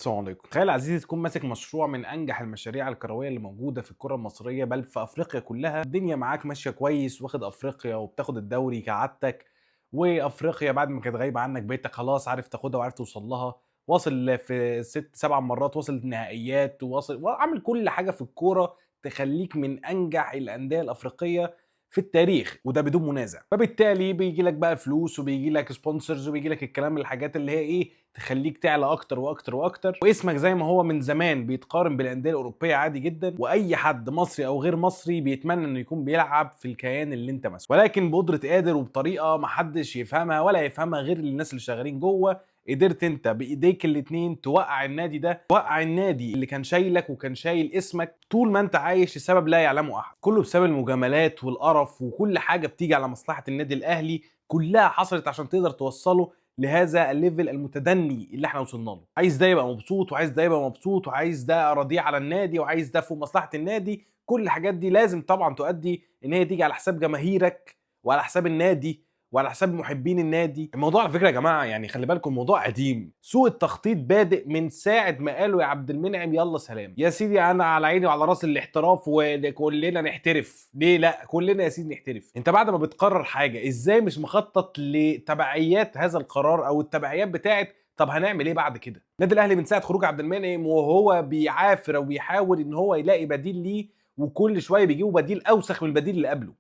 السلام عليكم. تخيل يا عزيزي تكون ماسك مشروع من انجح المشاريع الكرويه اللي موجوده في الكره المصريه بل في افريقيا كلها. الدنيا معاك ماشيه كويس، واخد افريقيا وبتاخد الدوري كعادتك، وافريقيا بعد ما كانت غايبه عنك بقيت خلاص عارف تاخدها وعارف توصل لها. واصل في ست سبع مرات، واصل النهائيات، وواصل وعامل كل حاجه في الكوره تخليك من انجح الانديه الافريقيه في التاريخ، وده بدون منازع. فبالتالي بيجي لك بقى فلوس، وبيجي لك سبونسرز، وبيجي لك الكلام، الحاجات اللي هي ايه تخليك تعلى اكتر واكتر واكتر، واسمك زي ما هو من زمان بيتقارن بالانديه الاوروبيه عادي جدا، واي حد مصري او غير مصري بيتمنى انه يكون بيلعب في الكيان اللي انت ماسكه، ولكن بقدره قادر وبطريقه ما حدش يفهمها ولا يفهمها غير الناس اللي شغالين جوه. قدرت انت بايديك الاتنين توقع النادي ده، توقع النادي اللي كان شايلك وكان شايل اسمك طول ما انت عايش لسبب لا يعلمه احد، كله بسبب المجاملات والقرف وكل حاجه بتيجي على مصلحه النادي الاهلي، كلها حصلت عشان تقدر توصله لهذا الليفل المتدني اللي احنا وصلنا له. عايز ده يبقى مبسوط، وعايز ده يبقى مبسوط، وعايز ده راضيه على النادي، وعايز ده فوق مصلحه النادي. كل الحاجات دي لازم طبعا تؤدي ان هي تيجي على حساب جماهيرك، وعلى حساب النادي، وعلى حساب محبين النادي. الموضوع على فكره يا جماعه يعني خلي بالكم الموضوع قديم. سوء التخطيط بادئ من ساعه ما قالوا يا عبد المنعم يلا سلام. يا سيدي انا على عيني وعلى راس الاحتراف، وكلنا نحترف، ليه لا؟ كلنا يا سيدي نحترف. انت بعد ما بتقرر حاجه ازاي مش مخطط لتبعيات هذا القرار، او التبعيات بتاعت طب هنعمل ايه بعد كده؟ النادي الاهلي من ساعه خروج عبد المنعم وهو بيعافر وبيحاول ان هو يلاقي بديل ليه، وكل شويه بيجيبوا بديل اوسخ من البديل اللي قبله.